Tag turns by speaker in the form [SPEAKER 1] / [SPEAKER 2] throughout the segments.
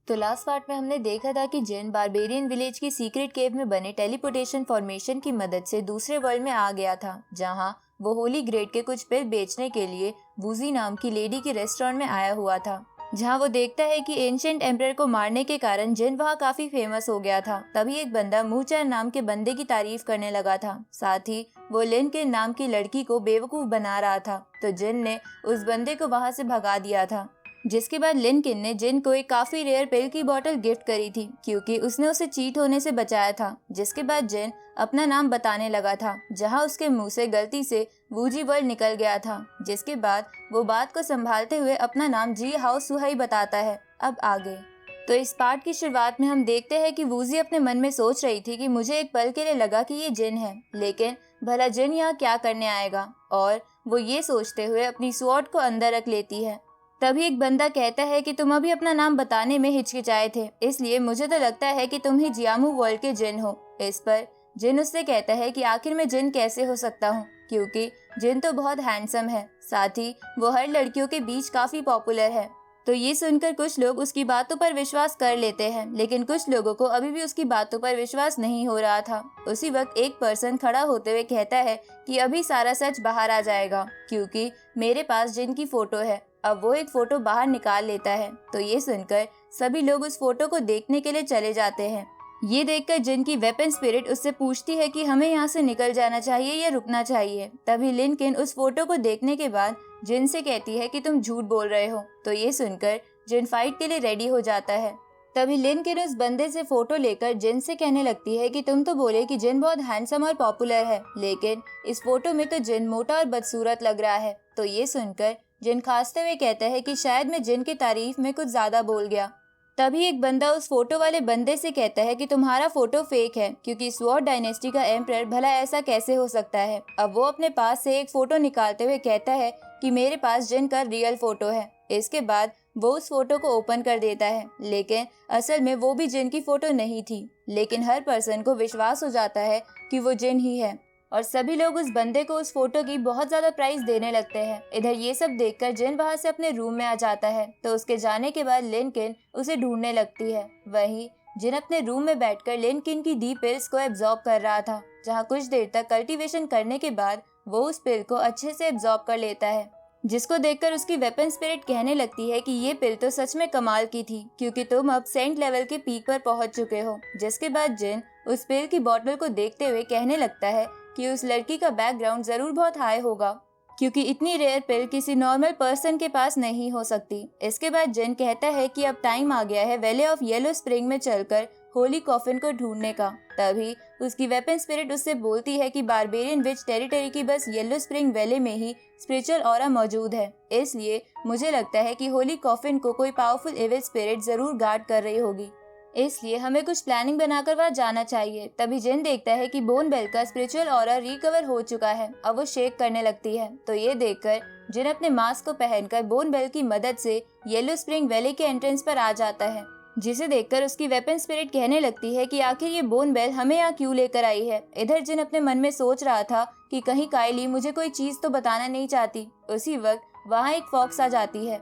[SPEAKER 1] तो last part में हमने देखा था कि जिन बारबेरियन विलेज की सीक्रेट केव में बने टेलीपोर्टेशन फॉर्मेशन की मदद से दूसरे वर्ल्ड में आ गया था, जहां वो होली ग्रेड के कुछ पिल बेचने के लिए वूजी नाम की लेडी के रेस्टोरेंट में आया हुआ था, जहां वो देखता है कि एंशिएंट एम्परर को मारने के कारण जिन वहां काफी फेमस हो गया था। तभी एक बंदा मूचार नाम के बंदे की तारीफ करने लगा था, साथ ही वो लिन के नाम की लड़की को बेवकूफ बना रहा था। तो जिन ने उस बंदे को वहां से भगा दिया था, जिसके बाद लिनकिन ने जिन को एक काफी रेयर पिल की बोतल गिफ्ट करी थी, क्योंकि उसने उसे चीट होने से बचाया था। जिसके बाद जिन अपना नाम बताने लगा था, जहां उसके मुंह से गलती से वूजी वर्ल्ड निकल गया था। जिसके बाद वो बात को संभालते हुए अपना नाम जी हाउ सुहाई बताता है। अब आगे तो इस पार्ट की शुरुआत में हम देखते हैं कि वूजी अपने मन में सोच रही थी कि मुझे एक पल के लिए लगा कि ये जिन है, लेकिन भला जिन यहाँ क्या करने आएगा, और वो ये सोचते हुए अपनी स्वॉर्ड को अंदर रख लेती है। तभी एक बंदा कहता है कि तुम अभी अपना नाम बताने में हिचकिचाए थे, इसलिए मुझे तो लगता है कि तुम ही जियामू वर्ल्ड के जिन हो। इस पर जिन उससे कहता है कि आखिर मैं जिन कैसे हो सकता हूँ, क्योंकि जिन तो बहुत हैंडसम है, साथ ही वो हर लड़कियों के बीच काफी पॉपुलर है। तो ये सुनकर कुछ लोग उसकी बातों पर विश्वास कर लेते हैं, लेकिन कुछ लोगों को अभी भी उसकी बातों पर विश्वास नहीं हो रहा था। उसी वक्त एक पर्सन खड़ा होते हुए कहता है कि अभी सारा सच बाहर आ जाएगा, क्योंकि मेरे पास जिन की फोटो है। अब वो एक फोटो बाहर निकाल लेता है। तो ये सुनकर सभी लोग उस फोटो को देखने के लिए चले जाते हैं। ये देखकर जिन की वेपन स्पिरिट उससे पूछती है कि हमें यहाँ से निकल जाना चाहिए या रुकना चाहिए। तभी लिनकिन उस फोटो को देखने के बाद जिन से कहती है कि तुम झूठ बोल रहे हो। तो ये सुनकर जिन फाइट के लिए रेडी हो जाता है। तभी लिनकिन उस बंदे से फोटो लेकर जिन से कहने लगती है कि तुम तो बोले कि जिन बहुत हैंडसम और पॉपुलर है, लेकिन इस फोटो में तो जिन मोटा और बदसूरत लग रहा है। तो ये सुनकर जिन खांसते हुए कहता है कि शायद मैं जिन की तारीफ में कुछ ज्यादा बोल गया। तभी एक बंदा उस फोटो वाले बंदे से कहता है कि तुम्हारा फोटो फेक है, क्योंकि स्वॉर्ड डायनेस्टी का एम्परर भला ऐसा कैसे हो सकता है। अब वो अपने पास से एक फोटो निकालते हुए कहता है कि मेरे पास जिन का रियल फोटो है। इसके बाद वो उस फोटो को ओपन कर देता है, लेकिन असल में वो भी जिन की फोटो नहीं थी। लेकिन हर पर्सन को विश्वास हो जाता है कि वो जिन ही है, और सभी लोग उस बंदे को उस फोटो की बहुत ज्यादा प्राइस देने लगते हैं। इधर ये सब देखकर जिन वहां से अपने रूम में आ जाता है। तो उसके जाने के बाद लिनकिन उसे ढूंढने लगती है। वहीं जिन अपने रूम में बैठकर लिनकिन की दी पिल्स को एब्जॉर्ब कर रहा था, जहां कुछ देर तक कल्टीवेशन करने के बाद वो उस पिल को अच्छे से एब्जॉर्ब कर लेता है, जिसको देखकर उसकी वेपन स्पिरिट कहने लगती है कि ये पिल तो सच में कमाल की थी, क्योंकि तुम अब सेंट लेवल के पीक पर पहुंच चुके हो। जिसके बाद जिन उस पिल की बोतल को देखते हुए कहने लगता है कि उस लड़की का बैकग्राउंड जरूर बहुत हाई होगा, क्योंकि इतनी रेयर पिल किसी नॉर्मल पर्सन के पास नहीं हो सकती। इसके बाद जिन कहता है कि अब टाइम आ गया है वैले ऑफ येलो स्प्रिंग में चलकर होली कॉफिन को ढूंढने का। तभी उसकी वेपन स्पिरिट उससे बोलती है कि बारबेरियन विच टेरिटरी की बस येलो स्प्रिंग वैले में ही स्पिरिचुअल ऑरा मौजूद है, इसलिए मुझे लगता है कि होली कॉफिन को कोई पावरफुल एविल स्पिरिट जरूर गार्ड कर रही होगी, इसलिए हमें कुछ प्लानिंग बनाकर वहाँ जाना चाहिए। तभी जिन देखता है कि बोन बेल का स्पिरिचुअल ऑरा रिकवर हो चुका है। अब वो शेक करने लगती है। तो ये देखकर जिन अपने मास्क को पहनकर बोन बेल की मदद से येलो स्प्रिंग वैली के एंट्रेंस पर आ जाता है, जिसे देखकर उसकी वेपन स्पिरिट कहने लगती है कि आखिर ये बोन बेल हमें यहाँ क्यों लेकर आई है। इधर जिन अपने मन में सोच रहा था कि कहीं काइली मुझे कोई चीज तो बताना नहीं चाहती। उसी वक्त वहाँ एक फॉक्स आ जाती है,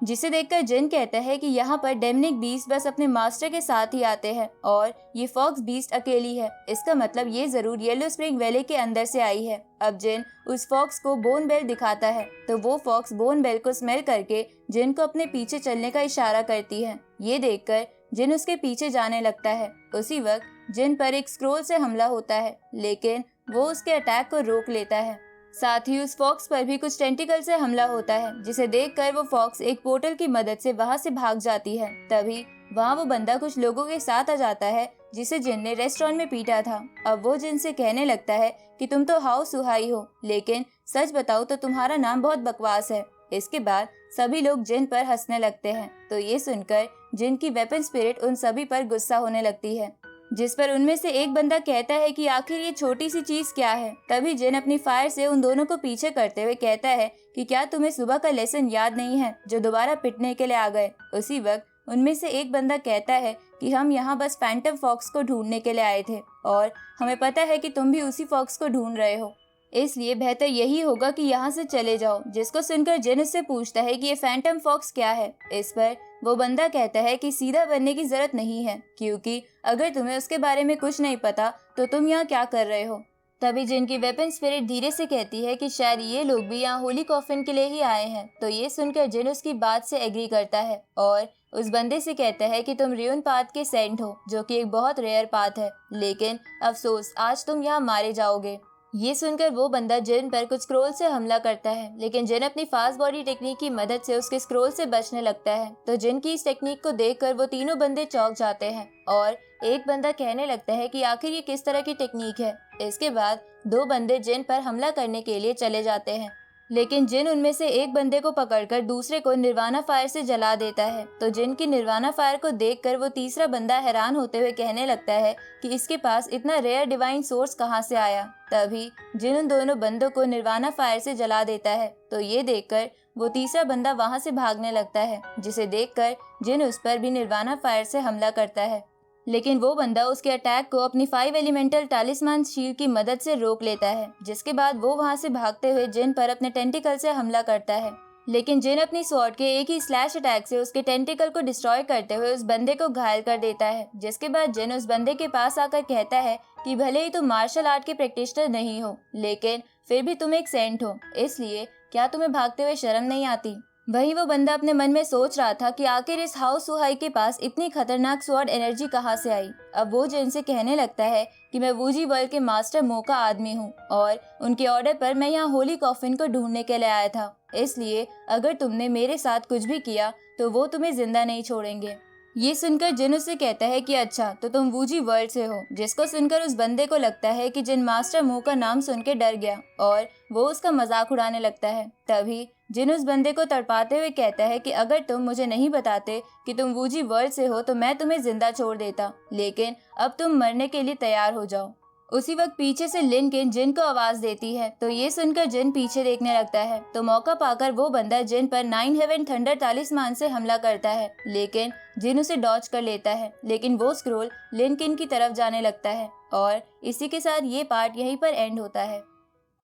[SPEAKER 1] जिसे देखकर जिन कहता है कि यहाँ पर डेमनिक बीस्ट बस अपने मास्टर के साथ ही आते हैं, और ये फॉक्स बीस्ट अकेली है। इसका मतलब ये जरूर येलो स्प्रिंग वैली के अंदर से आई है। अब जिन उस फॉक्स को बोन बेल दिखाता है, तो वो फॉक्स बोन बेल को स्मेल करके जिन को अपने पीछे चलने का इशारा करती है। ये देखकर जिन उसके पीछे जाने लगता है। उसी वक्त जिन पर एक स्क्रोल से हमला होता है, लेकिन वो उसके अटैक को रोक लेता है। साथ ही उस फॉक्स पर भी कुछ टेंटिकल से हमला होता है, जिसे देखकर वो फॉक्स एक पोर्टल की मदद से वहां से भाग जाती है। तभी वहां वो बंदा कुछ लोगों के साथ आ जाता है, जिसे जिन ने रेस्टोरेंट में पीटा था। अब वो जिन से कहने लगता है कि तुम तो हाउ सुहाई हो, लेकिन सच बताओ तो तुम्हारा नाम बहुत बकवास है। इसके बाद सभी लोग जिन पर हंसने लगते हैं। तो ये सुनकर जिन की वेपन स्पिरिट उन सभी पर गुस्सा होने लगती है, जिस पर उनमें से एक बंदा कहता है कि आखिर ये छोटी सी चीज क्या है। तभी जिन अपनी फायर से उन दोनों को पीछे करते हुए कहता है कि क्या तुम्हें सुबह का लेसन याद नहीं है जो दोबारा पिटने के लिए आ गए। उसी वक्त उनमें से एक बंदा कहता है कि हम यहाँ बस फैंटम फॉक्स को ढूंढने के लिए आए थे, और हमें पता है कि तुम भी उसी फॉक्स को ढूंढ रहे हो, इसलिए बेहतर यही होगा कि यहाँ से चले जाओ। जिसको सुनकर जिन उससे पूछता है कि ये फैंटम फॉक्स क्या है। इस पर वो बंदा कहता है कि सीधा बनने की जरूरत नहीं है, क्योंकि अगर तुम्हें उसके बारे में कुछ नहीं पता तो तुम यहाँ क्या कर रहे हो। तभी जिन की वेपन स्पिरिट धीरे से कहती है कि शायद ये लोग भी यहाँ होली कॉफिन के लिए ही आए हैं। तो ये सुनकर जिन उसकी बात से एग्री करता है और उस बंदे से कहता है कि तुम रियून पाथ के सेंट हो, जो कि एक बहुत रेयर पाथ है, लेकिन अफसोस आज तुम यहाँ मारे जाओगे। ये सुनकर वो बंदा जिन पर कुछ स्क्रोल से हमला करता है, लेकिन जिन अपनी फास्ट बॉडी टेक्निक की मदद से उसके स्क्रोल से बचने लगता है। तो जिन की इस टेक्निक को देखकर वो तीनों बंदे चौंक जाते हैं और एक बंदा कहने लगता है कि आखिर ये किस तरह की टेक्निक है। इसके बाद दो बंदे जिन पर हमला करने के लिए चले जाते हैं, लेकिन जिन उनमें से एक बंदे को पकड़कर दूसरे को निर्वाणा फायर से जला देता है। तो जिन की निर्वाणा फायर को देखकर वो तीसरा बंदा हैरान होते हुए कहने लगता है कि इसके पास इतना रेयर डिवाइन सोर्स कहाँ से आया। तभी जिन उन दोनों बंदों को निर्वाणा फायर से जला देता है। तो ये देखकर वो तीसरा बंदा वहां से भागने लगता है, जिसे देखकर जिन उस पर भी निर्वाणा फायर से हमला करता है, लेकिन वो बंदा उसके अटैक को अपनी 5 एलिमेंटल टालिस्मान शील्ड की मदद से रोक लेता है। जिसके बाद वो वहां से भागते हुए जिन पर अपने टेंटिकल से हमला करता है, लेकिन जिन अपनी स्वॉर्ड के एक ही स्लैश अटैक से उसके टेंटिकल को डिस्ट्रॉय करते हुए उस बंदे को घायल कर देता है। जिसके बाद जिन उस बंदे के पास आकर कहता है कि भले ही तुम मार्शल आर्ट के प्रैक्टिशनर नहीं हो, लेकिन फिर भी तुम एक सेंट हो, इसलिए क्या तुम्हें भागते हुए शर्म नहीं आती। वहीं वो बंदा अपने मन में सोच रहा था कि आखिर इस हाउस सुहाई के पास इतनी खतरनाक स्वॉर्ड एनर्जी कहाँ से आई। अब वो जिन से कहने लगता है कि मैं वूजी वर्ल्ड के मास्टर मो का आदमी हूँ और उनके ऑर्डर पर मैं यहाँ होली कॉफिन को ढूंढने के लिए आया था, इसलिए अगर तुमने मेरे साथ कुछ भी किया तो वो तुम्हें जिंदा नहीं छोड़ेंगे। ये सुनकर जिन उससे कहता है कि अच्छा तो तुम वूजी वर्ल्ड से हो, जिसको सुनकर उस बंदे को लगता है कि जिन मास्टर मो का नाम सुन के डर गया और वो उसका मजाक उड़ाने लगता है। तभी जिन उस बंदे को तड़पाते हुए कहता है कि अगर तुम मुझे नहीं बताते कि तुम वूजी वर्ल्ड से हो तो मैं तुम्हें जिंदा छोड़ देता, लेकिन अब तुम मरने के लिए तैयार हो जाओ। उसी वक्त पीछे से लिनकिन जिन को आवाज देती है। तो ये सुनकर जिन पीछे देखने लगता है। तो मौका पाकर वो बंदा जिन पर 9 हेवन थंडर तालिस्मान से हमला करता है, लेकिन जिन उसे डॉज कर लेता है, लेकिन वो स्क्रोल लिनकिन की तरफ जाने लगता है। और इसी के साथ ये पार्ट यहीं पर एंड होता है।